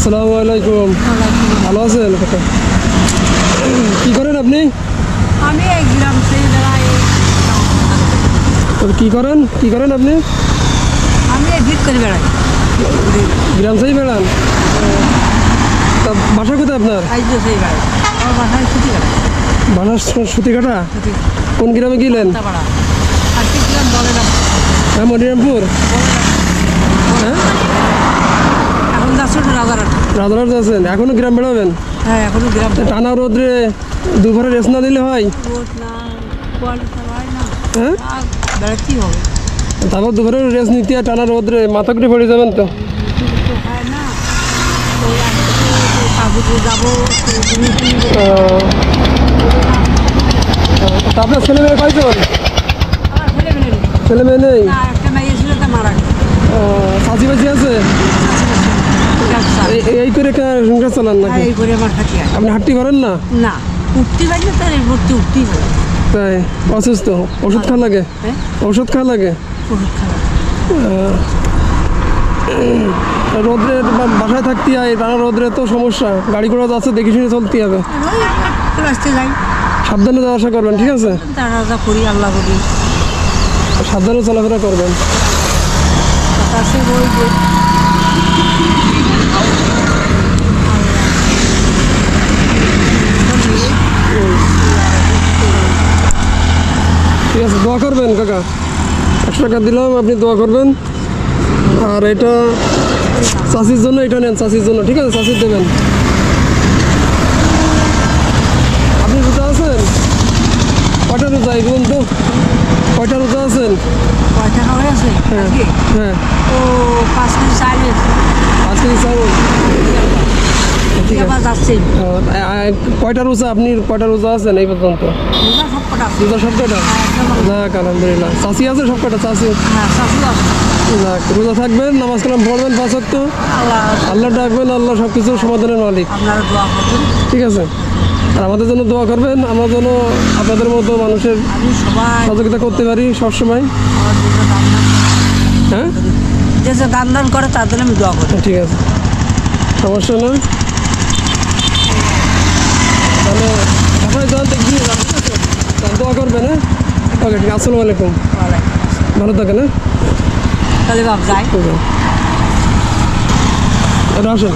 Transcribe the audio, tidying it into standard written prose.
আসসালামু আলাইকুম। ভালো আছেন? কি করেন আপনি? আমি এই গ্রাম থেকে বেড়াই। কি করেন আপনি? আমি এই ভিড় করে বেড়াই। গ্রাম থেকে বেড়ান? তা বাসা কোথায় আপনার? সাহায্য সেই বেড়াই। আমার বাসায় ছুটি কাটা। বানাস সুতিকাটা? কোন গ্রামে গেলেন? পাড়া আর কি গ্রাম বলে না। হ্যাঁ, মনিরামপুর। হ্যাঁ, এখন যাচ্ছ রাজারহাট। রাজারহাট যাচ্ছেন? এখনো গ্রাম বেড়াবেন? হ্যাঁ, এখনো গ্রাম। টানা রোদ্রে দুপুরে রেস্ট না দিলে হয়? রোদ না, কোয়ালি হয় না। হ্যাঁ, আর বেড়াতেই হবে। তারপর দুপুরে রেস্ট নিতে আর টানা রোদ্রে মাথা কেটে পড়ে যাবেন তো। তো হয় না। ওই কাজে যাবো। তা আপনার ছেলে মেয়ে কয়জন? আমার ছেলে মেয়ে নেই। ছেলে মেয়ে নেই? না, একটা মেয়ে ছিল তা মারা গেছে। চাষি বাসি আছে? এই করে সংসার চালান নাকি? এই করে আমার খাতি আছে। আপনি হাঁটতে পারেন না? না, উঠতে পারি না, তার ভর্তি উঠতেই হবে। তাই অসুস্থ? ওষুধ খাওয়া লাগে? হ্যাঁ, ওষুধ খাওয়া লাগে? ওষুধ খাওয়া। রোদ্রে বাসায় থাকতে হয়, টানা রোদ্রে তো সমস্যা। গাড়ি ঘোড়া যাচ্ছে, দেখে শুনে চলতে হবে। আসতে যাই, সাবধানে যাওয়া আসা করবেন, ঠিক আছে? তারা যা করি আল্লাহ করি। সাবধানে চলাফেরা করবেন। আছে ওই যে ঠিক আছে, দোয়া করবেন কাকা। 100 টাকা দিলাম, আপনি দোয়া করবেন। আর এটা চাষির জন্য, এটা নেন চাষির জন্য, ঠিক আছে? চাষির দেবেন। আপনি রোজা আছেন? কয়টা রোজা এই বলুন তো? কয়টা রোজা আছেন? কয়টা হয়ে আছে আজকে? হ্যাঁ, ও 5 কেজি চাল হয়েছে। আজকে চাউল। ঠিক আবার আছে। যাচ্ছে কয়টা রোজা আপনি কয়টা রোজা আছেন এই পর্যন্ত? রোজা সব কটা আছে। রোজা সব কয়টা? যাক, আলহামদুলিল্লাহ। চাষি আছে সব কয়টা? চাষি। হ্যাঁ, শাশু আছে। যাক, রোজা থাকবেন, নামাজ কালাম পড়বেন 5 ওয়াক্ত, আল্লাহ আল্লাহ ডাকবেন, আল্লাহ সব কিছুর সমাধানের মালিক, আপনারা দোয়া করবেন। ঠিক আছে? আর আমাদের জন্য দোয়া করবেন, আমরা যেন আপনাদের মতো মানুষের আমি সবাই সহযোগিতা করতে পারি সবসময়। আমার যেটা দান দান হ্যাঁ, যে যে দান দান করে তার জন্য আমি দোয়া করি। ঠিক আছে, সমস্যা না। তাহলে আপনার যান দেখবি, দোয়া করবেন। হ্যাঁ, ওকে, ঠিক আছে। আসসালামু আলাইকুম। ভালো থাকেন। হ্যাঁ, তাহলে বাপ যাই। আসেন।